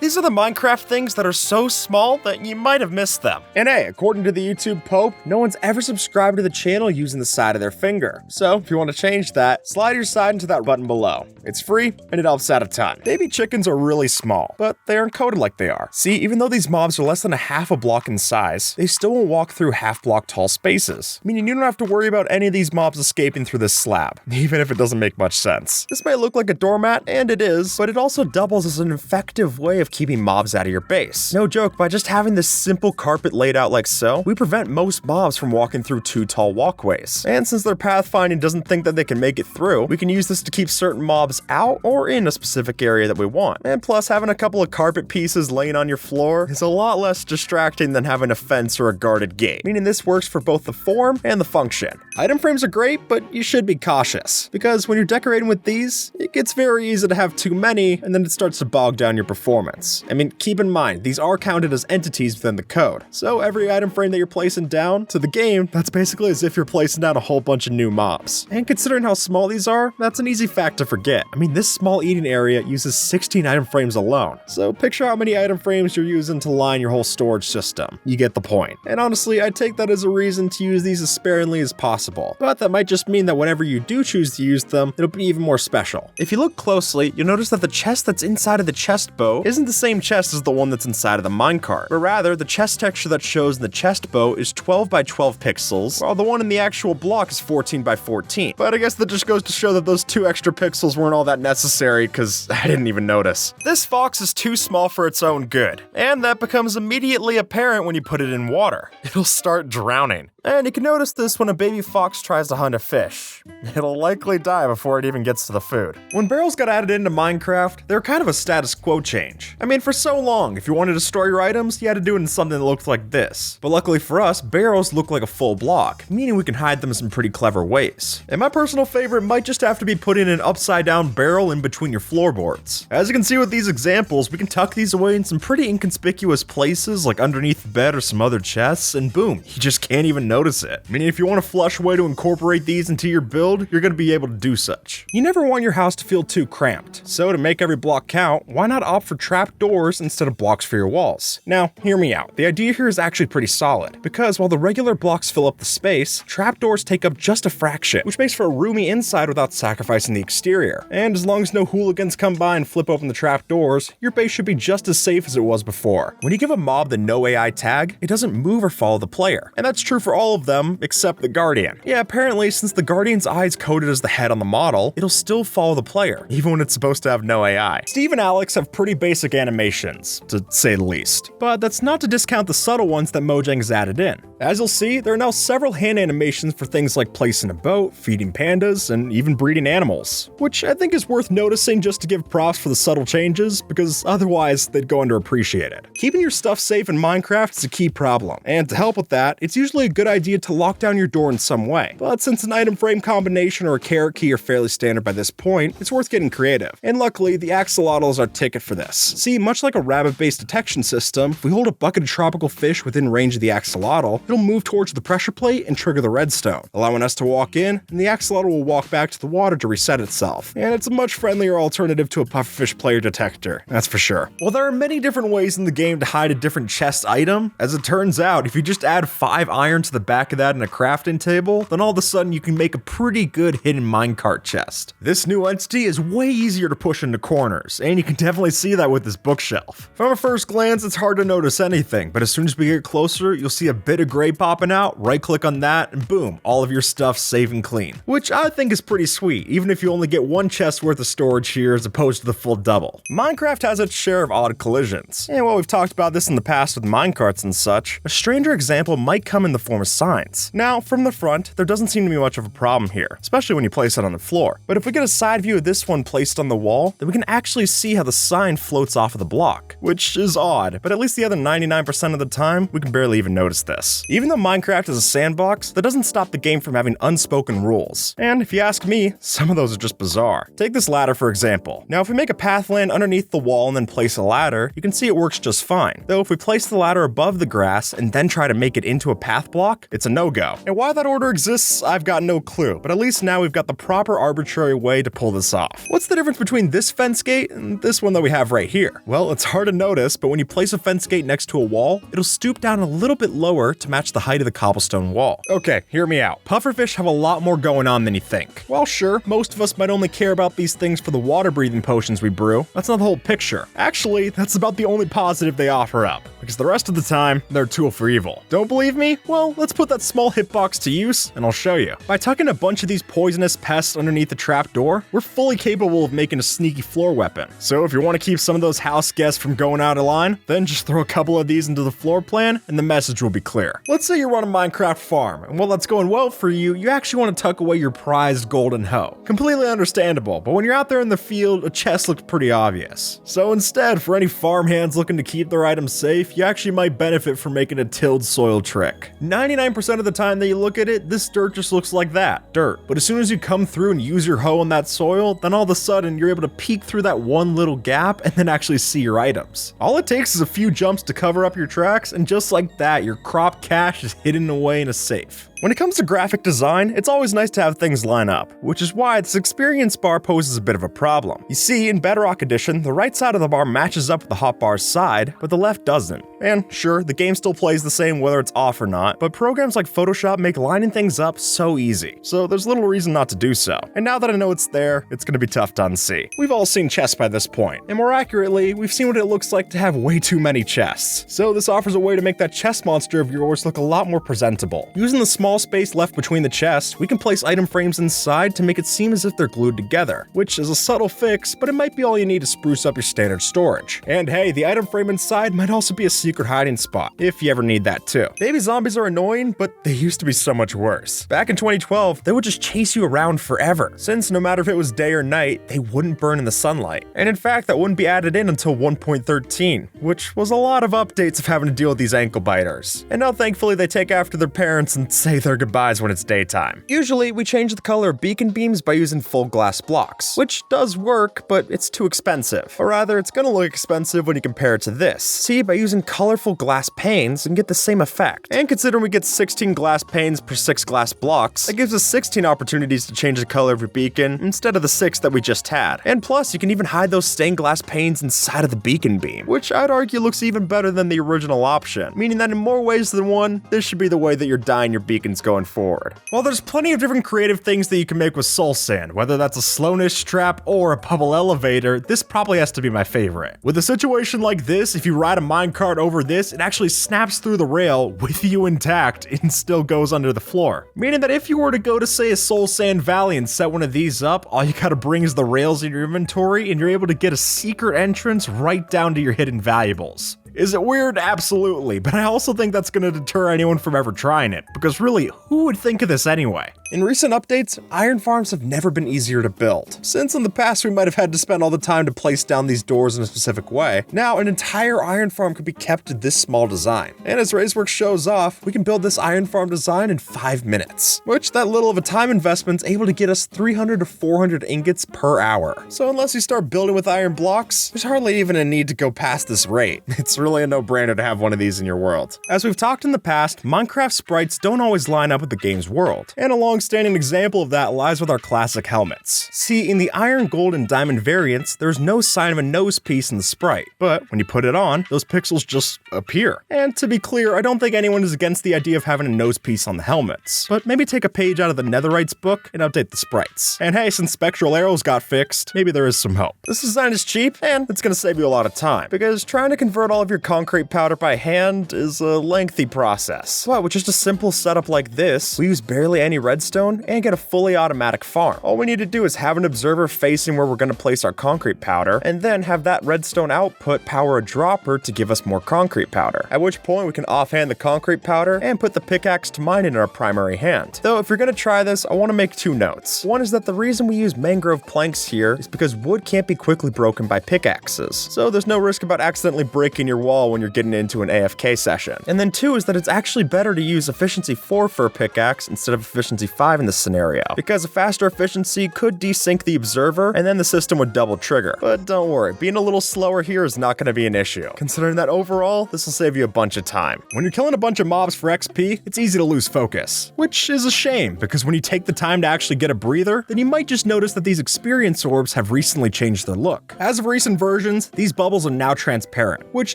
These are the Minecraft things that are so small that you might have missed them. And hey, according to the YouTube Pope, no one's ever subscribed to the channel using the side of their finger. So if you want to change that, slide your side into that button below. It's free and it helps out a ton. Baby chickens are really small, but they aren't coded like they are. See, even though these mobs are less than a half a block in size, they still won't walk through half-block tall spaces, meaning you don't have to worry about any of these mobs escaping through this slab, even if it doesn't make much sense. This may look like a doormat, and it is, but it also doubles as an effective way of keeping mobs out of your base. No joke, by just having this simple carpet laid out like so, we prevent most mobs from walking through too tall walkways. And since their pathfinding doesn't think that they can make it through, we can use this to keep certain mobs out or in a specific area that we want. And plus, having a couple of carpet pieces laying on your floor is a lot less distracting than having a fence or a guarded gate, meaning this works for both the form and the function. Item frames are great, but you should be cautious, because when you're decorating with these, it gets very easy to have too many, and then it starts to bog down your performance. I mean, keep in mind, these are counted as entities within the code, so every item frame that you're placing down to the game, that's basically as if you're placing down a whole bunch of new mobs. And considering how small these are, that's an easy fact to forget. I mean, this small eating area uses 16 item frames alone, so picture how many item frames you're using to line your whole storage system. You get the point. And honestly, I take that as a reason to use these as sparingly as possible, but that might just mean that whenever you do choose to use them, it'll be even more special. If you look closely, you'll notice that the chest that's inside of the chest bow isn't the same chest as the one that's inside of the minecart, but rather the chest texture that shows in the chest bow is 12 by 12 pixels, while the one in the actual block is 14 by 14. But I guess that just goes to show that those 2 extra pixels weren't all that necessary, because I didn't even notice. This fox is too small for its own good, and that becomes immediately apparent when you put it in water. It'll start drowning. And you can notice this when a baby fox tries to hunt a fish. It'll likely die before it even gets to the food. When barrels got added into Minecraft, they're kind of a status quo change. I mean, for so long, if you wanted to store your items, you had to do it in something that looked like this. But luckily for us, barrels look like a full block, meaning we can hide them in some pretty clever ways. And my personal favorite might just have to be putting an upside down barrel in between your floorboards. As you can see with these examples, we can tuck these away in some pretty inconspicuous places like underneath the bed or some other chests, and boom, you just can't even notice it. Meaning if you want a flush way to incorporate these into your build, you're going to be able to do such. You never want your house to feel too cramped, so to make every block count, why not opt for trapdoors instead of blocks for your walls? Now, hear me out. The idea here is actually pretty solid, because while the regular blocks fill up the space, trapdoors take up just a fraction, which makes for a roomy inside without sacrificing the exterior. And as long as no hooligans come by and flip open the trapdoors, your base should be just as safe as it was before. When you give a mob the no AI tag, it doesn't move or follow the player, and that's true for all of them except the Guardian. Yeah, apparently since the Guardian's eye is coded as the head on the model, it'll still follow the player, even when it's supposed to have no AI. Steve and Alex have pretty basic animations, to say the least, but that's not to discount the subtle ones that Mojang has added in. As you'll see, there are now several hand animations for things like placing a boat, feeding pandas, and even breeding animals, which I think is worth noticing just to give props for the subtle changes, because otherwise they'd go underappreciated. Keeping your stuff safe in Minecraft is a key problem, and to help with that, it's usually a good idea to lock down your door in some way. But since an item frame combination or a carrot key are fairly standard by this point, it's worth getting creative. And luckily, the axolotl is our ticket for this. See, much like a rabbit-based detection system, if we hold a bucket of tropical fish within range of the axolotl, it'll move towards the pressure plate and trigger the redstone, allowing us to walk in, and the axolotl will walk back to the water to reset itself. And it's a much friendlier alternative to a pufferfish player detector, that's for sure. Well, there are many different ways in the game to hide a different chest item. As it turns out, if you just add 5 iron to the back of that in a crafting table, then all of a sudden you can make a pretty good hidden minecart chest. This new entity is way easier to push into corners, and you can definitely see that with this bookshelf. From a first glance, it's hard to notice anything, but as soon as we get closer, you'll see a bit of gray popping out, right-click on that, and boom, all of your stuff's safe and clean. Which I think is pretty sweet, even if you only get 1 chest worth of storage here as opposed to the full double. Minecraft has its share of odd collisions, and while we've talked about this in the past with minecarts and such, a stranger example might come in the form of signs. Now, from the front, there doesn't seem to be much of a problem here, especially when you place it on the floor. But if we get a side view of this one placed on the wall, then we can actually see how the sign floats off of the block, which is odd, but at least the other 99% of the time, we can barely even notice this. Even though Minecraft is a sandbox, that doesn't stop the game from having unspoken rules. And if you ask me, some of those are just bizarre. Take this ladder for example. Now if we make a pathland underneath the wall and then place a ladder, you can see it works just fine. Though if we place the ladder above the grass and then try to make it into a path block, block, it's a no-go. And why that order exists, I've got no clue, but at least now we've got the proper arbitrary way to pull this off. What's the difference between this fence gate and this one that we have right here? Well, it's hard to notice, but when you place a fence gate next to a wall, it'll stoop down a little bit lower to match the height of the cobblestone wall. Okay, hear me out. Pufferfish have a lot more going on than you think. Well, sure, most of us might only care about these things for the water-breathing potions we brew. That's not the whole picture. Actually, that's about the only positive they offer up, because the rest of the time, they're a tool for evil. Don't believe me? Well, let's put that small hitbox to use, and I'll show you. By tucking a bunch of these poisonous pests underneath the trapdoor, we're fully capable of making a sneaky floor weapon. So if you want to keep some of those house guests from going out of line, then just throw a couple of these into the floor plan, and the message will be clear. Let's say you're on a Minecraft farm, and while that's going well for you, you actually want to tuck away your prized golden hoe. Completely understandable, but when you're out there in the field, a chest looks pretty obvious. So instead, for any farmhands looking to keep their items safe, you actually might benefit from making a tilled soil trick. 99% of the time that you look at it, this dirt just looks like that, dirt. But as soon as you come through and use your hoe on that soil, then all of a sudden you're able to peek through that one little gap and then actually see your items. All it takes is a few jumps to cover up your tracks, and just like that, your crop cache is hidden away in a safe. When it comes to graphic design, it's always nice to have things line up, which is why this experience bar poses a bit of a problem. You see, in Bedrock Edition, the right side of the bar matches up with the hotbar's side, but the left doesn't. And sure, the game still plays the same whether it's off or not, but programs like Photoshop make lining things up so easy, so there's little reason not to do so. And now that I know it's there, it's gonna be tough to unsee. We've all seen chests by this point, and more accurately, we've seen what it looks like to have way too many chests. So this offers a way to make that chest monster of yours look a lot more presentable. Using the small space left between the chests, we can place item frames inside to make it seem as if they're glued together, which is a subtle fix, but it might be all you need to spruce up your standard storage. And hey, the item frame inside might also be a secret hiding spot, if you ever need that too. Baby zombies are annoying, but they used to be so much worse. Back in 2012, they would just chase you around forever, since no matter if it was day or night, they wouldn't burn in the sunlight. And in fact, that wouldn't be added in until 1.13, which was a lot of updates of having to deal with these ankle biters. And now thankfully they take after their parents and say their goodbyes when it's daytime. Usually, we change the color of beacon beams by using full glass blocks, which does work, but it's too expensive. Or rather, it's gonna look expensive when you compare it to this. See, by using colorful glass panes, you can get the same effect. And considering we get 16 glass panes per 6 glass blocks, that gives us 16 opportunities to change the color of your beacon instead of the 6 that we just had. And plus, you can even hide those stained glass panes inside of the beacon beam, which I'd argue looks even better than the original option, meaning that in more ways than one, this should be the way that you're dyeing your beacons going forward. While there's plenty of different creative things that you can make with soul sand, whether that's a slowness trap or a bubble elevator, this probably has to be my favorite. With a situation like this, if you ride a minecart over this, it actually snaps through the rail with you intact and still goes under the floor. Meaning that if you were to go to say a soul sand valley and set one of these up, all you gotta bring is the rails in your inventory and you're able to get a secret entrance right down to your hidden valuables. Is it weird? Absolutely, but I also think that's going to deter anyone from ever trying it, because really, who would think of this anyway? In recent updates, iron farms have never been easier to build. Since in the past we might have had to spend all the time to place down these doors in a specific way, now an entire iron farm could be kept to this small design. And as Razeworks shows off, we can build this iron farm design in 5 minutes, which that little of a time investment's able to get us 300 to 400 ingots per hour. So unless you start building with iron blocks, there's hardly even a need to go past this rate. It's really a no-brainer to have one of these in your world. As we've talked in the past, Minecraft sprites don't always line up with the game's world, and a long-standing example of that lies with our classic helmets. See, in the iron, gold, and diamond variants, there's no sign of a nose piece in the sprite, but when you put it on, those pixels just appear. And to be clear, I don't think anyone is against the idea of having a nose piece on the helmets, but maybe take a page out of the Netherite's book and update the sprites. And hey, since spectral arrows got fixed, maybe there is some hope. This design is cheap, and it's gonna save you a lot of time, because trying to convert all of your concrete powder by hand is a lengthy process. But with just a simple setup like this, we use barely any redstone and get a fully automatic farm. All we need to do is have an observer facing where we're going to place our concrete powder, and then have that redstone output power a dropper to give us more concrete powder, at which point we can offhand the concrete powder and put the pickaxe to mine in our primary hand. Though if you're going to try this, I want to make 2 notes. One is that the reason we use mangrove planks here is because wood can't be quickly broken by pickaxes, so there's no risk about accidentally breaking your wall when you're getting into an AFK session. And then 2 is that it's actually better to use efficiency 4 for a pickaxe instead of efficiency 5 1.5 in this scenario, because a faster efficiency could desync the observer, and then the system would double trigger. But don't worry, being a little slower here is not going to be an issue, considering that overall, this will save you a bunch of time. When you're killing a bunch of mobs for XP, it's easy to lose focus, which is a shame, because when you take the time to actually get a breather, then you might just notice that these experience orbs have recently changed their look. As of recent versions, these bubbles are now transparent, which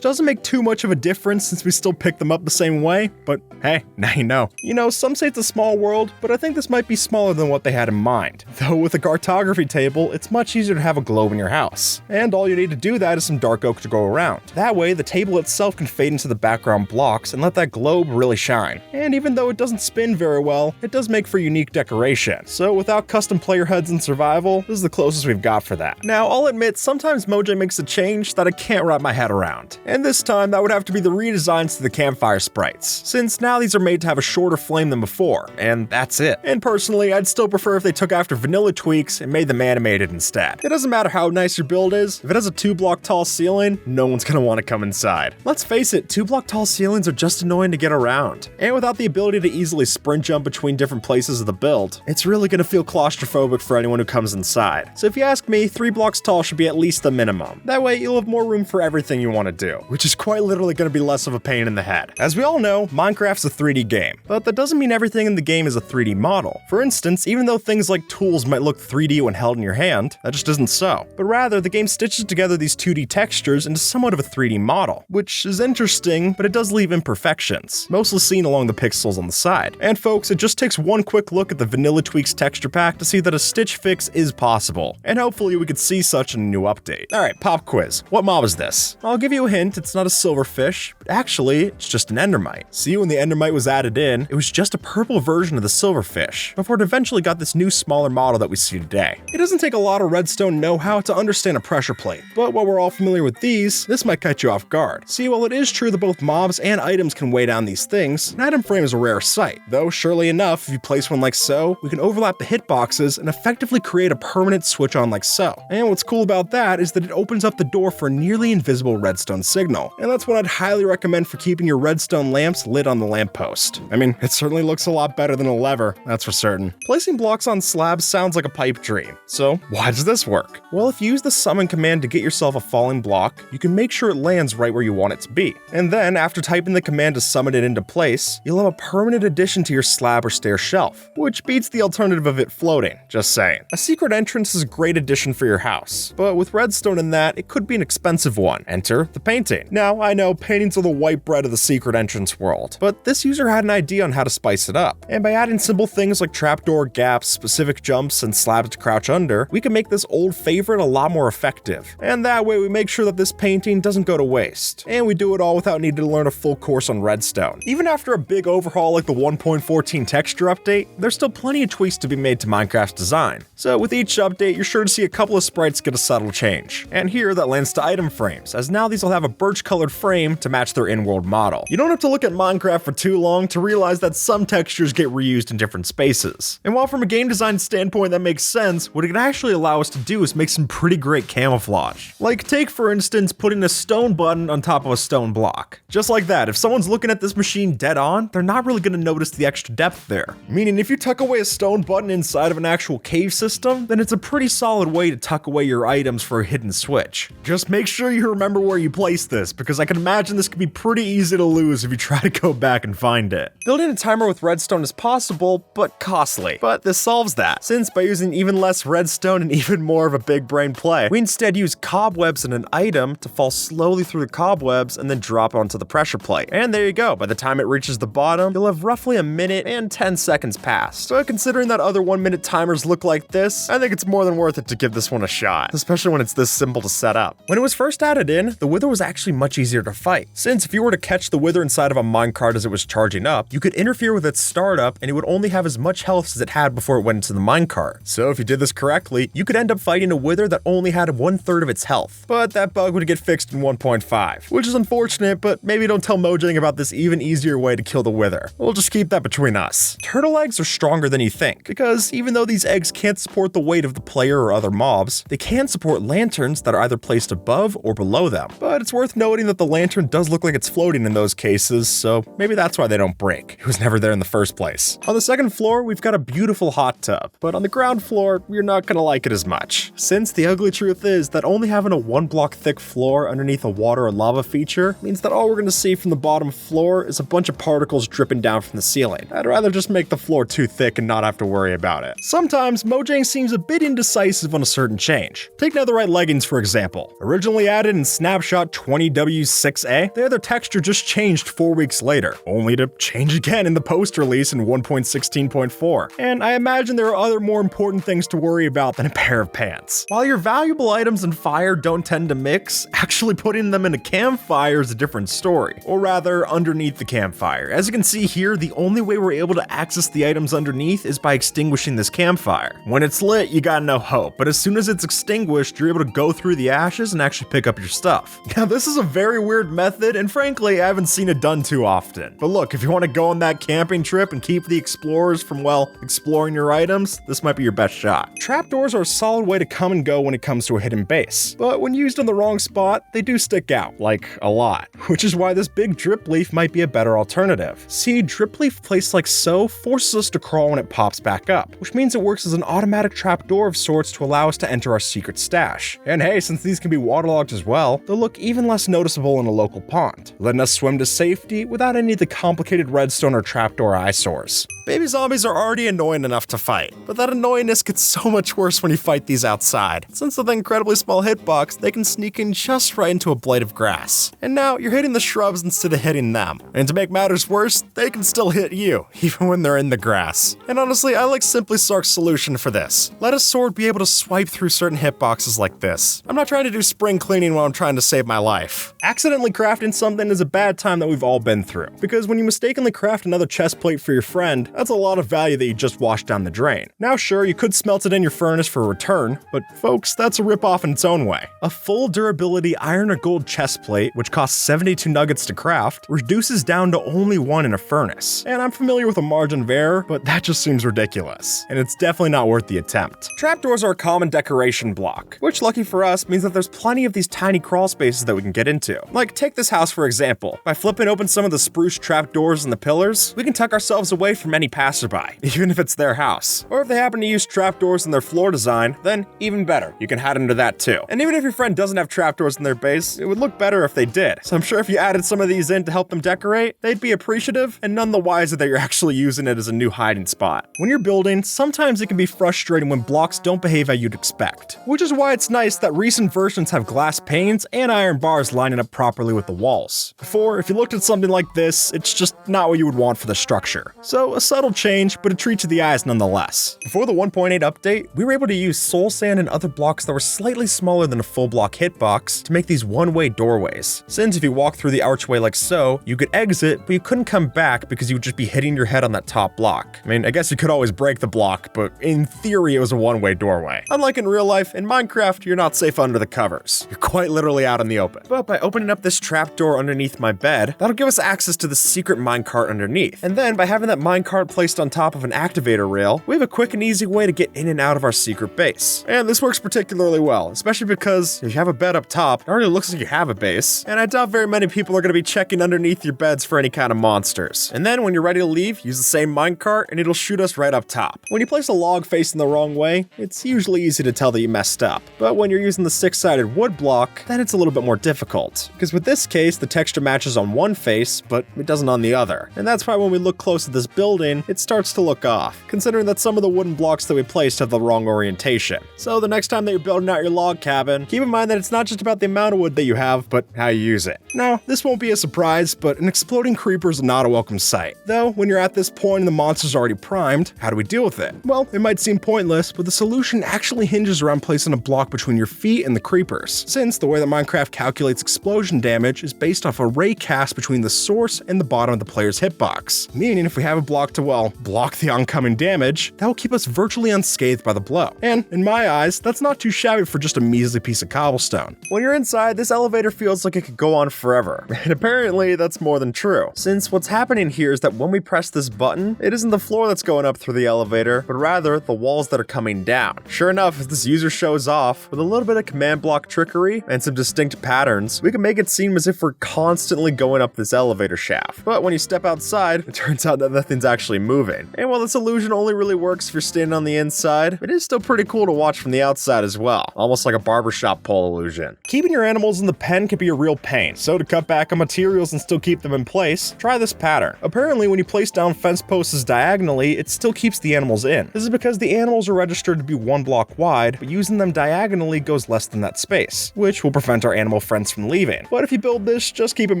doesn't make too much of a difference since we still pick them up the same way, but hey, now you know. You know, some say it's a small world, but I think this might be smaller than what they had in mind. Though with a cartography table, it's much easier to have a globe in your house. And all you need to do that is some dark oak to go around. That way, the table itself can fade into the background blocks and let that globe really shine. And even though it doesn't spin very well, it does make for unique decoration. So without custom player heads in survival, this is the closest we've got for that. Now, I'll admit, sometimes Mojang makes a change that I can't wrap my head around. And this time, that would have to be the redesigns to the campfire sprites, since now these are made to have a shorter flame than before, and that's it. And personally, I'd still prefer if they took after vanilla tweaks and made them animated instead. It doesn't matter how nice your build is, if it has a 2-block tall ceiling, no one's gonna want to come inside. Let's face it, 2-block tall ceilings are just annoying to get around. And without the ability to easily sprint jump between different places of the build, it's really gonna feel claustrophobic for anyone who comes inside. So if you ask me, 3 blocks tall should be at least the minimum. That way you'll have more room for everything you want to do, which is quite literally gonna be less of a pain in the head. As we all know, Minecraft's a 3D game, but that doesn't mean everything in the game is a 3D model. For instance, even though things like tools might look 3D when held in your hand, that just isn't so. But rather, the game stitches together these 2D textures into somewhat of a 3D model, which is interesting, but it does leave imperfections, mostly seen along the pixels on the side. And folks, it just takes one quick look at the Vanilla Tweaks texture pack to see that a stitch fix is possible, and hopefully we could see such in a new update. Alright, pop quiz. What mob is this? I'll give you a hint, it's not a silverfish, but actually, it's just an endermite. See, when the endermite was added in, it was just a purple version of the silverfish, before it eventually got this new smaller model that we see today. It doesn't take a lot of redstone know-how to understand a pressure plate, but while we're all familiar with these, this might catch you off guard. See, while it is true that both mobs and items can weigh down these things, an item frame is a rare sight, though surely enough, if you place one like so, we can overlap the hitboxes and effectively create a permanent switch on like so. And what's cool about that is that it opens up the door for a nearly invisible redstone signal, and that's what I'd highly recommend for keeping your redstone lamps lit on the lamppost. I mean, it certainly looks a lot better than a lever, that's for certain. Placing blocks on slabs sounds like a pipe dream, so why does this work? Well, if you use the summon command to get yourself a falling block, you can make sure it lands right where you want it to be. And then, after typing the command to summon it into place, you'll have a permanent addition to your slab or stair shelf, which beats the alternative of it floating, just saying. A secret entrance is a great addition for your house, but with redstone in that, it could be an expensive one. Enter the painting. Now, I know paintings are the white bread of the secret entrance world, but this user had an idea on how to spice it up, and by adding simple things like trapdoor gaps, specific jumps, and slabs to crouch under, we can make this old favorite a lot more effective. And that way we make sure that this painting doesn't go to waste. And we do it all without needing to learn a full course on redstone. Even after a big overhaul like the 1.14 texture update, there's still plenty of tweaks to be made to Minecraft's design. So with each update, you're sure to see a couple of sprites get a subtle change. And here that lands to item frames, as now these will have a birch colored frame to match their in-world model. You don't have to look at Minecraft for too long to realize that some textures get reused in different spaces. And while from a game design standpoint that makes sense, what it can actually allow us to do is make some pretty great camouflage. Like take for instance putting a stone button on top of a stone block. Just like that, if someone's looking at this machine dead on, they're not really going to notice the extra depth there. Meaning if you tuck away a stone button inside of an actual cave system, then it's a pretty solid way to tuck away your items for a hidden switch. Just make sure you remember where you place this, because I can imagine this could be pretty easy to lose if you try to go back and find it. Building a timer with redstone is possible, but costly. But this solves that, since by using even less redstone and even more of a big brain play, we instead use cobwebs in an item to fall slowly through the cobwebs and then drop onto the pressure plate. And there you go, by the time it reaches the bottom, you'll have roughly a minute and 10 seconds passed. So considering that other 1-minute timers look like this, I think it's more than worth it to give this one a shot, especially when it's this simple to set up. When it was first added in, the Wither was actually much easier to fight, since if you were to catch the Wither inside of a minecart as it was charging up, you could interfere with its startup and it would only have as much health as it had before it went into the minecart. So if you did this correctly, you could end up fighting a Wither that only had 1/3 of its health. But that bug would get fixed in 1.5, which is unfortunate, but maybe don't tell Mojang about this even easier way to kill the Wither. We'll just keep that between us. Turtle eggs are stronger than you think, because even though these eggs can't support the weight of the player or other mobs, they can support lanterns that are either placed above or below them. But it's worth noting that the lantern does look like it's floating in those cases, so maybe that's why they don't break. It was never there in the first place. On the second second floor, we've got a beautiful hot tub, but on the ground floor, you're not gonna like it as much. Since the ugly truth is that only having a 1 block thick floor underneath a water and lava feature means that all we're gonna see from the bottom floor is a bunch of particles dripping down from the ceiling. I'd rather just make the floor too thick and not have to worry about it. Sometimes Mojang seems a bit indecisive on a certain change. Take Netherite leggings for example. Originally added in Snapshot 20W6A, they had their texture just changed 4 weeks later, only to change again in the post release in 1.16.4. And I imagine there are other more important things to worry about than a pair of pants. While your valuable items in Fire don't tend to mix, actually putting them in a campfire is a different story. Or rather, underneath the campfire. As you can see here, the only way we're able to access the items underneath is by extinguishing this campfire. When it's lit, you got no hope, but as soon as it's extinguished, you're able to go through the ashes and actually pick up your stuff. Now this is a very weird method, and frankly, I haven't seen it done too often. But look, if you want to go on that camping trip and keep the explorers from, well, exploring your items, this might be your best shot. Trapdoors are a solid way to come and go when it comes to a hidden base, but when used in the wrong spot, they do stick out, like a lot, which is why this big Dripleaf might be a better alternative. See, Dripleaf placed like so forces us to crawl when it pops back up, which means it works as an automatic trapdoor of sorts to allow us to enter our secret stash. And hey, since these can be waterlogged as well, they'll look even less noticeable in a local pond, letting us swim to safety without any of the complicated redstone or trapdoor eyesores. Baby zombies are already annoying enough to fight, but that annoyingness gets so much worse when you fight these outside. Since with the incredibly small hitbox, they can sneak in just right into a blade of grass. And now you're hitting the shrubs instead of hitting them. And to make matters worse, they can still hit you, even when they're in the grass. And honestly, I like Simply Sark's solution for this. Let a sword be able to swipe through certain hitboxes like this. I'm not trying to do spring cleaning while I'm trying to save my life. Accidentally crafting something is a bad time that we've all been through, because when you mistakenly craft another chest plate for your friend, that's a lot of value that you just washed down the drain. Now sure, you could smelt it in your furnace for a return, but folks, that's a ripoff in its own way. A full durability iron or gold chest plate, which costs 72 nuggets to craft, reduces down to only 1 in a furnace. And I'm familiar with a margin of error, but that just seems ridiculous. And it's definitely not worth the attempt. Trapdoors are a common decoration block, which lucky for us means that there's plenty of these tiny crawl spaces that we can get into. Like take this house for example. By flipping open some of the spruce trapdoors in the pillars, we can tuck ourselves away from any passerby, even if it's their house. Or if they happen to use trapdoors in their floor design, then even better, you can hide under that too. And even if your friend doesn't have trapdoors in their base, it would look better if they did. So I'm sure if you added some of these in to help them decorate, they'd be appreciative and none the wiser that you're actually using it as a new hiding spot. When you're building, sometimes it can be frustrating when blocks don't behave how you'd expect, which is why it's nice that recent versions have glass panes and iron bars lining up properly with the walls. Before, if you looked at something like this, it's just not what you would want for the structure. So a subtle change, but a treat to the eyes nonetheless. Before the 1.8 update, we were able to use soul sand and other blocks that were slightly smaller than a full block hitbox to make these one-way doorways. Since if you walk through the archway like so, you could exit, but you couldn't come back because you would just be hitting your head on that top block. I mean, I guess you could always break the block, but in theory it was a one-way doorway. Unlike in real life, in Minecraft, you're not safe under the covers. You're quite literally out in the open. But by opening up this trapdoor underneath my bed, that'll give us access to the secret minecart underneath. And then by having that minecart placed on top of an activator rail, we have a quick and easy way to get in and out of our secret base. And this works particularly well, especially because if you have a bed up top, it already looks like you have a base, and I doubt very many people are going to be checking underneath your beds for any kind of monsters. And then when you're ready to leave, use the same minecart and it'll shoot us right up top. When you place a log facing the wrong way, it's usually easy to tell that you messed up. But when you're using the 6-sided wood block, then it's a little bit more difficult. Because with this case, the texture matches on one face, but it doesn't on the other. And that's why when we look close at this building, it starts to look off, considering that some of the wooden blocks that we placed have the wrong orientation. So the next time that you're building out your log cabin, keep in mind that it's not just about the amount of wood that you have, but how you use it. Now, this won't be a surprise, but an exploding creeper is not a welcome sight. Though, when you're at this point and the monster's already primed, how do we deal with it? Well, it might seem pointless, but the solution actually hinges around placing a block between your feet and the creepers, since the way that Minecraft calculates explosion damage is based off a ray cast between the source and the bottom of the player's hitbox. Meaning if we have a block to, well, block the oncoming damage, that will keep us virtually unscathed by the blow. And in my eyes, that's not too shabby for just a measly piece of cobblestone. When you're inside, this elevator feels like it could go on forever. And apparently that's more than true, since what's happening here is that when we press this button, it isn't the floor that's going up through the elevator, but rather the walls that are coming down. Sure enough, as this user shows off, with a little bit of command block trickery and some distinct patterns, we can make it seem as if we're constantly going up this elevator shaft. But when you step outside, it turns out that nothing's actually moving. moving. And while this illusion only really works if you're standing on the inside, it is still pretty cool to watch from the outside as well, almost like a barbershop pole illusion. Keeping your animals in the pen can be a real pain, so to cut back on materials and still keep them in place, try this pattern. Apparently, when you place down fence posts diagonally, it still keeps the animals in. This is because the animals are registered to be 1 block wide, but using them diagonally goes less than that space, which will prevent our animal friends from leaving. But if you build this, just keep in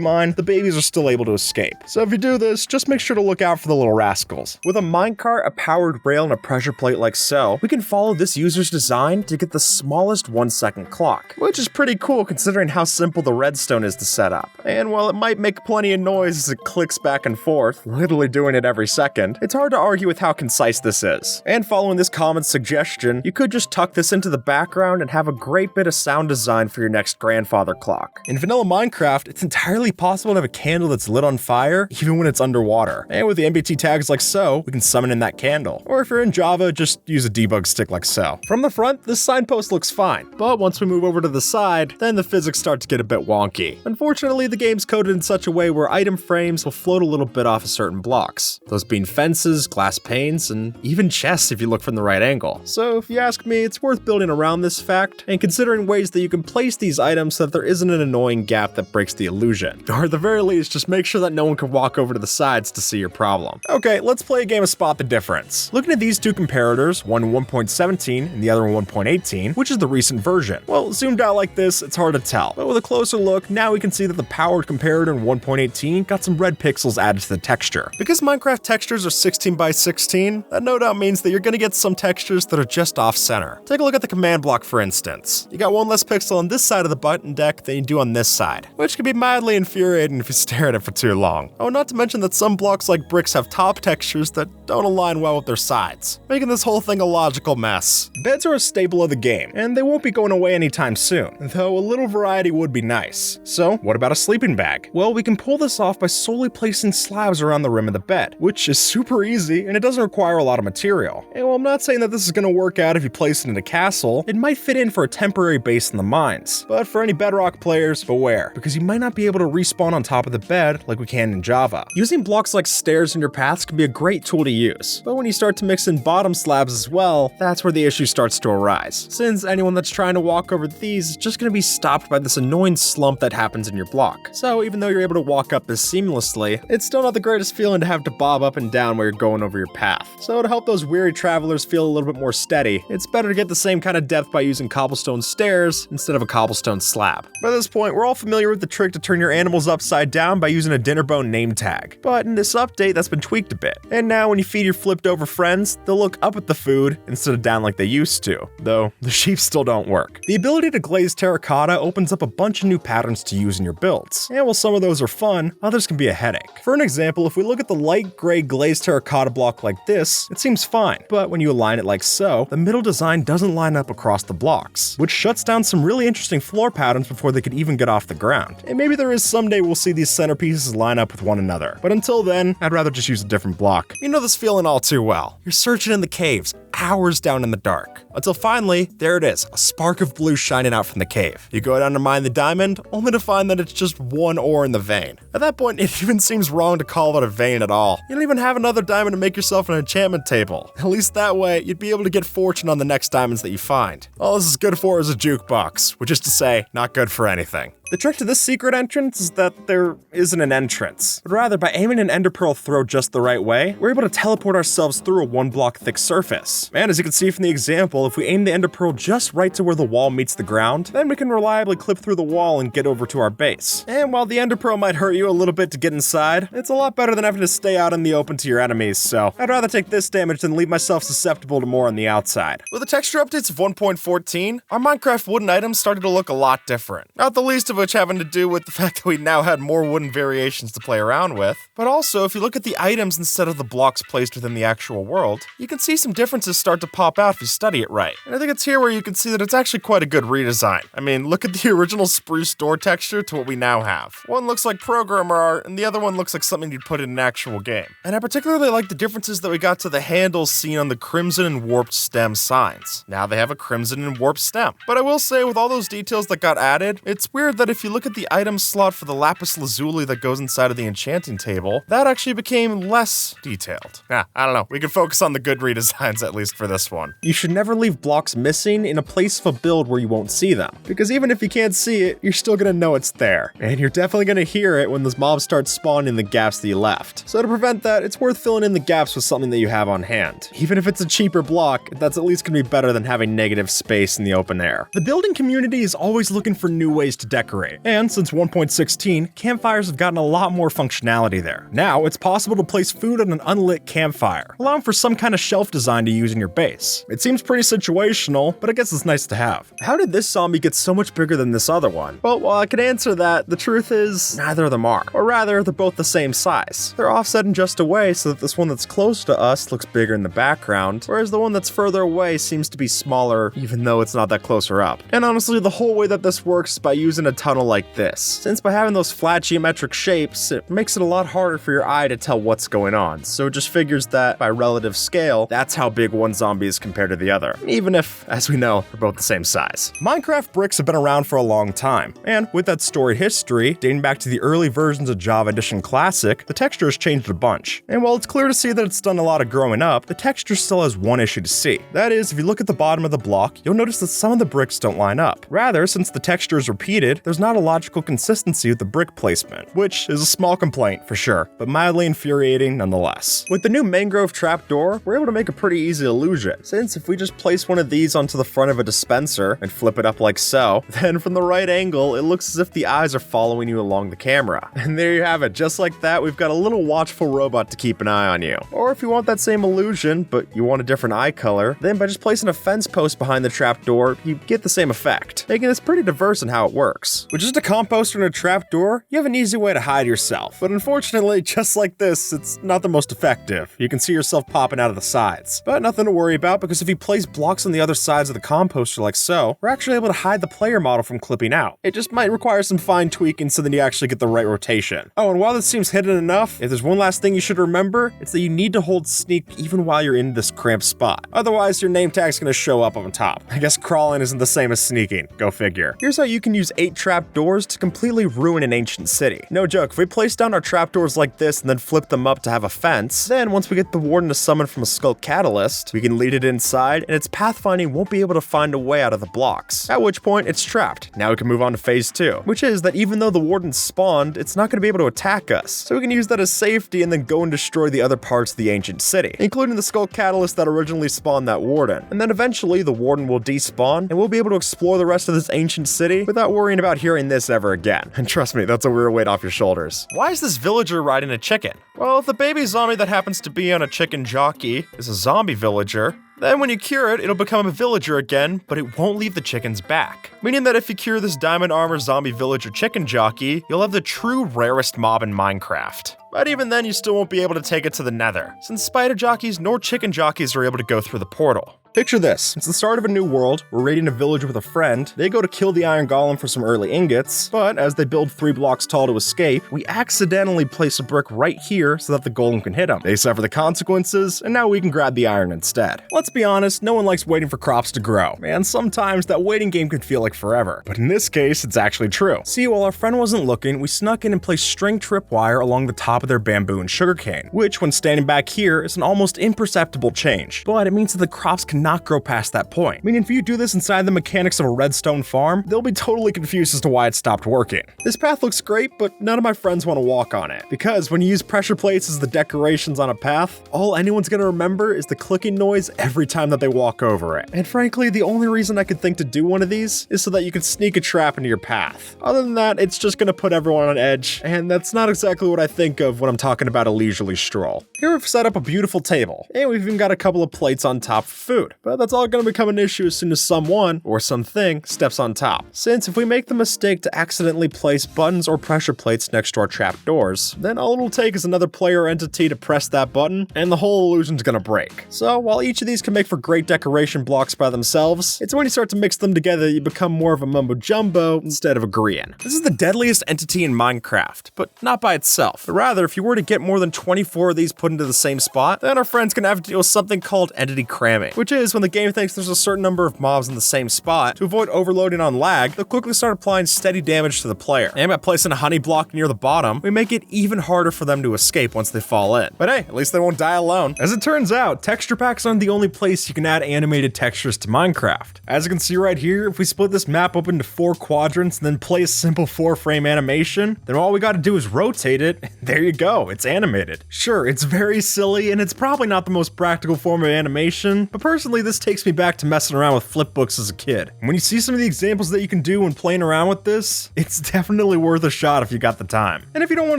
mind, the babies are still able to escape. So if you do this, just make sure to look out for the little rascals. With a minecart, a powered rail, and a pressure plate like so, we can follow this user's design to get the smallest 1-second clock, which is pretty cool considering how simple the redstone is to set up. And while it might make plenty of noise as it clicks back and forth, literally doing it every second, it's hard to argue with how concise this is. And following this common suggestion, you could just tuck this into the background and have a great bit of sound design for your next grandfather clock. In vanilla Minecraft, it's entirely possible to have a candle that's lit on fire even when it's underwater. And with the MBT tags like so, we can summon in that candle. Or if you're in Java, just use a debug stick like so. From the front, this signpost looks fine, but once we move over to the side, then the physics start to get a bit wonky. Unfortunately, the game's coded in such a way where item frames will float a little bit off of certain blocks, those being fences, glass panes, and even chests if you look from the right angle. So if you ask me, it's worth building around this fact and considering ways that you can place these items so that there isn't an annoying gap that breaks the illusion. Or at the very least, just make sure that no one can walk over to the sides to see your problem. Okay, let's play a game of Spot the Difference. Looking at these two comparators, one 1.17 and the other 1.18, which is the recent version. Well, zoomed out like this, it's hard to tell, but with a closer look, now we can see that the powered comparator in 1.18 got some red pixels added to the texture. Because Minecraft textures are 16 by 16, that no doubt means that you're gonna get some textures that are just off center. Take a look at the command block for instance. You got one less pixel on this side of the button deck than you do on this side, which can be mildly infuriating if you stare at it for too long. Oh, not to mention that some blocks like bricks have top textures that don't align well with their sides, making this whole thing a logical mess. Beds are a staple of the game, and they won't be going away anytime soon, though a little variety would be nice. So what about a sleeping bag? Well, we can pull this off by solely placing slabs around the rim of the bed, which is super easy and it doesn't require a lot of material. And while I'm not saying that this is going to work out if you place it in a castle, it might fit in for a temporary base in the mines. But for any Bedrock players, beware, because you might not be able to respawn on top of the bed like we can in Java. Using blocks like stairs in your paths can be a great tool to use, but when you start to mix in bottom slabs as well, that's where the issue starts to arise, since anyone that's trying to walk over these is just going to be stopped by this annoying slump that happens in your block. So even though you're able to walk up this seamlessly, it's still not the greatest feeling to have to bob up and down while you're going over your path. So to help those weary travelers feel a little bit more steady, it's better to get the same kind of depth by using cobblestone stairs instead of a cobblestone slab. By this point, we're all familiar with the trick to turn your animals upside down by using a Dinnerbone name tag, but in this update that's been tweaked a bit. And now when you feed your flipped over friends, they'll look up at the food instead of down like they used to, though the sheep still don't work. The ability to glaze terracotta opens up a bunch of new patterns to use in your builds, and while some of those are fun, others can be a headache. For an example, if we look at the light gray glazed terracotta block like this, it seems fine, but when you align it like so, the middle design doesn't line up across the blocks, which shuts down some really interesting floor patterns before they could even get off the ground. And maybe there is someday we'll see these centerpieces line up with one another, but until then, I'd rather just use a different block. You know this feeling all too well. You're searching in the caves, hours down in the dark, until finally, there it is, a spark of blue shining out from the cave. You go down to mine the diamond, only to find that it's just one ore in the vein. At that point, it even seems wrong to call it a vein at all. You don't even have another diamond to make yourself an enchantment table. At least that way, you'd be able to get fortune on the next diamonds that you find. All this is good for is a jukebox, which is to say, not good for anything. The trick to this secret entrance is that there isn't an entrance, but rather by aiming an ender pearl throw just the right way, we're able to teleport ourselves through a 1 block thick surface. And as you can see from the example, if we aim the ender pearl just right to where the wall meets the ground, then we can reliably clip through the wall and get over to our base. And while the ender pearl might hurt you a little bit to get inside, it's a lot better than having to stay out in the open to your enemies, so I'd rather take this damage than leave myself susceptible to more on the outside. With the texture updates of 1.14, our Minecraft wooden items started to look a lot different, not the least of which having to do with the fact that we now had more wooden variations to play around with. But also, if you look at the items instead of the blocks placed within the actual world, you can see some differences start to pop out if you study it right. And I think it's here where you can see that it's actually quite a good redesign. I mean, look at the original spruce door texture to what we now have. One looks like programmer art, and the other one looks like something you'd put in an actual game. And I particularly like the differences that we got to the handles seen on the crimson and warped stem signs. Now they have a crimson and warped stem. But I will say, with all those details that got added, it's weird that if you look at the item slot for the lapis lazuli that goes inside of the enchanting table, that actually became less detailed. I don't know. We can focus on the good redesigns at least for this one. You should never leave blocks missing in a place of a build where you won't see them, because even if you can't see it, you're still gonna know it's there. And you're definitely gonna hear it when those mobs start spawning in the gaps that you left. So to prevent that, it's worth filling in the gaps with something that you have on hand. Even if it's a cheaper block, that's at least gonna be better than having negative space in the open air. The building community is always looking for new ways to decorate. And since 1.16, campfires have gotten a lot more functionality there. Now, it's possible to place food on an unlit campfire, allowing for some kind of shelf design to use in your base. It seems pretty situational, but I guess it's nice to have. How did this zombie get so much bigger than this other one? Well, while I could answer that, the truth is, neither of them are. Or rather, they're both the same size. They're offset in just a way so that this one that's close to us looks bigger in the background, whereas the one that's further away seems to be smaller, even though it's not that closer up. And honestly, the whole way that this works is by using a tunnel like this. Since by having those flat geometric shapes, it makes it a lot harder for your eye to tell what's going on. So it just figures that by relative scale, that's how big one zombie is compared to the other. Even if, as we know, they're both the same size. Minecraft bricks have been around for a long time, and with that storied history, dating back to the early versions of Java Edition Classic, the texture has changed a bunch. And while it's clear to see that it's done a lot of growing up, the texture still has one issue to see. That is, if you look at the bottom of the block, you'll notice that some of the bricks don't line up. Rather, since the texture is repeated, there's not a logical consistency with the brick placement, which is a small complaint for sure, but mildly infuriating nonetheless. With the new mangrove trapdoor, we're able to make a pretty easy illusion, since if we just place one of these onto the front of a dispenser and flip it up like so, then from the right angle, it looks as if the eyes are following you along the camera. And there you have it, just like that, we've got a little watchful robot to keep an eye on you. Or if you want that same illusion, but you want a different eye color, then by just placing a fence post behind the trapdoor, you get the same effect, making this pretty diverse in how it works. With just a composter and a trapdoor, you have an easy way to hide yourself, but unfortunately, just like this, it's not the most effective. You can see yourself popping out of the sides. But nothing to worry about, because if you place blocks on the other sides of the composter like so, we're actually able to hide the player model from clipping out. It just might require some fine tweaking so that you actually get the right rotation. Oh, and while this seems hidden enough, if there's one last thing you should remember, it's that you need to hold sneak even while you're in this cramped spot. Otherwise, your name tag's gonna show up on top. I guess crawling isn't the same as sneaking. Go figure. Here's how you can use 8 trapdoors to completely ruin an ancient city. No joke, if we place down our trapdoors like this and then flip them up to have a fence, then once we get the Warden to summon from a skull catalyst, we can lead it inside and its pathfinding won't be able to find a way out of the blocks, at which point it's trapped. Now we can move on to phase 2, which is that even though the Warden spawned, it's not going to be able to attack us, so we can use that as safety and then go and destroy the other parts of the ancient city, including the skull catalyst that originally spawned that Warden. And then eventually the Warden will despawn and we'll be able to explore the rest of this ancient city without worrying about hearing this ever again. And trust me, that's a weird weight off your shoulders. Why is this villager riding a chicken? Well, if the baby zombie that happens to be on a chicken jockey is a zombie villager, then when you cure it, it'll become a villager again, but it won't leave the chickens back. Meaning that if you cure this diamond armor zombie villager chicken jockey, you'll have the true rarest mob in Minecraft. But even then, you still won't be able to take it to the nether, since spider jockeys nor chicken jockeys are able to go through the portal. Picture this. It's the start of a new world, we're raiding a village with a friend, they go to kill the iron golem for some early ingots, but as they build 3 blocks tall to escape, we accidentally place a brick right here so that the golem can hit them. They suffer the consequences, and now we can grab the iron instead. Let's be honest, no one likes waiting for crops to grow, and sometimes that waiting game can feel like forever. But in this case, it's actually true. See, while our friend wasn't looking, we snuck in and placed string tripwire along the top of their bamboo and sugarcane, which when standing back here is an almost imperceptible change, but it means that the crops cannot grow past that point. Meaning if you do this inside the mechanics of a redstone farm, they'll be totally confused as to why it stopped working. This path looks great, but none of my friends want to walk on it, because when you use pressure plates as the decorations on a path, all anyone's gonna remember is the clicking noise every time that they walk over it. And frankly, the only reason I could think to do one of these is so that you can sneak a trap into your path. Other than that, it's just gonna put everyone on edge, and that's not exactly what I think of when I'm talking about a leisurely stroll. Here we've set up a beautiful table, and we've even got a couple of plates on top for food. food. But that's all gonna become an issue as soon as someone or something steps on top. Since if we make the mistake to accidentally place buttons or pressure plates next to our trapdoors, then all it'll take is another player or entity to press that button and the whole illusion's gonna break. So while each of these can make for great decoration blocks by themselves, it's when you start to mix them together that you become more of a mumbo jumbo instead of agreeing. This is the deadliest entity in Minecraft, but not by itself. But rather, if you were to get more than 24 of these put into the same spot, then our friend's gonna have to deal with something called entity cramming, which is when the game thinks there's a certain number of mobs in the same spot. To avoid overloading on lag, they'll quickly start applying steady damage to the player. And by placing a honey block near the bottom, we make it even harder for them to escape once they fall in. But hey, at least they won't die alone. As it turns out, texture packs aren't the only place you can add animated textures to Minecraft. As you can see right here, if we split this map up into 4 quadrants and then play a simple 4-frame animation, then all we gotta do is rotate it, and there you go, it's animated. Sure, it's very silly, and it's probably not the most practical form of animation, but personally this takes me back to messing around with flipbooks as a kid. And when you see some of the examples that you can do when playing around with this, it's definitely worth a shot if you got the time. And if you don't want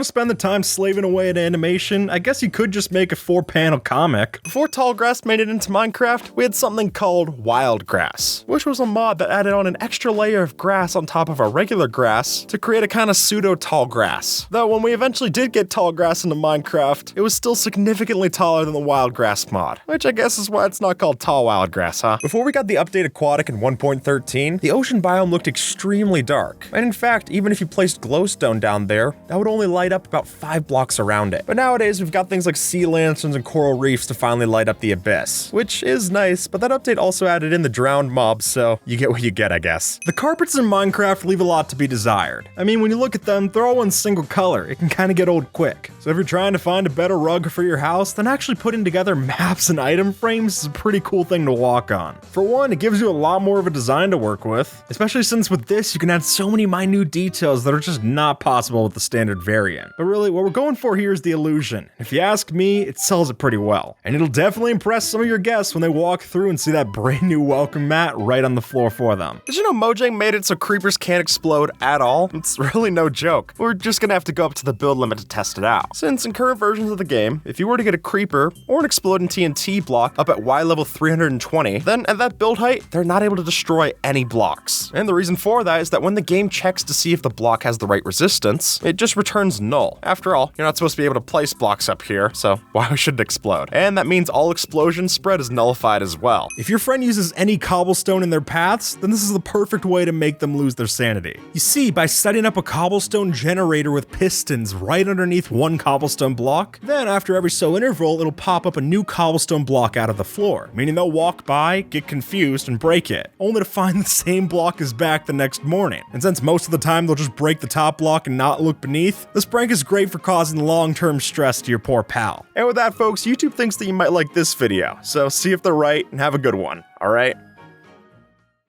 to spend the time slaving away at animation, I guess you could just make a 4-panel comic. Before tall grass made it into Minecraft, we had something called wild grass, which was a mod that added on an extra layer of grass on top of our regular grass to create a kind of pseudo tall grass. Though when we eventually did get tall grass into Minecraft, it was still significantly taller than the wild grass mod, which I guess is why it's not called tall wild grass, huh? Before we got the update Aquatic in 1.13, the ocean biome looked extremely dark. And in fact, even if you placed glowstone down there, that would only light up about 5 blocks around it. But nowadays, we've got things like sea lanterns and coral reefs to finally light up the abyss, which is nice, but that update also added in the drowned mobs, so you get what you get, I guess. The carpets in Minecraft leave a lot to be desired. I mean, when you look at them, they're all one single color. It can kind of get old quick. So if you're trying to find a better rug for your house, then actually putting together maps and item frames is a pretty cool thing to walk on. For one, it gives you a lot more of a design to work with, especially since with this, you can add so many minute details that are just not possible with the standard variant. But really, what we're going for here is the illusion. If you ask me, it sells it pretty well. And it'll definitely impress some of your guests when they walk through and see that brand new welcome mat right on the floor for them. Did you know Mojang made it so creepers can't explode at all? It's really no joke. We're just gonna have to go up to the build limit to test it out. Since in current versions of the game, if you were to get a creeper or an exploding TNT block up at Y level 320, then at that build height, they're not able to destroy any blocks. And the reason for that is that when the game checks to see if the block has the right resistance, it just returns null. After all, you're not supposed to be able to place blocks up here, so why should it explode? And that means all explosion spread is nullified as well. If your friend uses any cobblestone in their paths, then this is the perfect way to make them lose their sanity. You see, by setting up a cobblestone generator with pistons right underneath one cobblestone block, then after every so interval, it'll pop up a new cobblestone block out of the floor, meaning they'll walk by, get confused, and break it, only to find the same block is back the next morning. And since most of the time they'll just break the top block and not look beneath, this prank is great for causing long-term stress to your poor pal. And with that, folks, YouTube thinks that you might like this video, so see if they're right and have a good one, alright?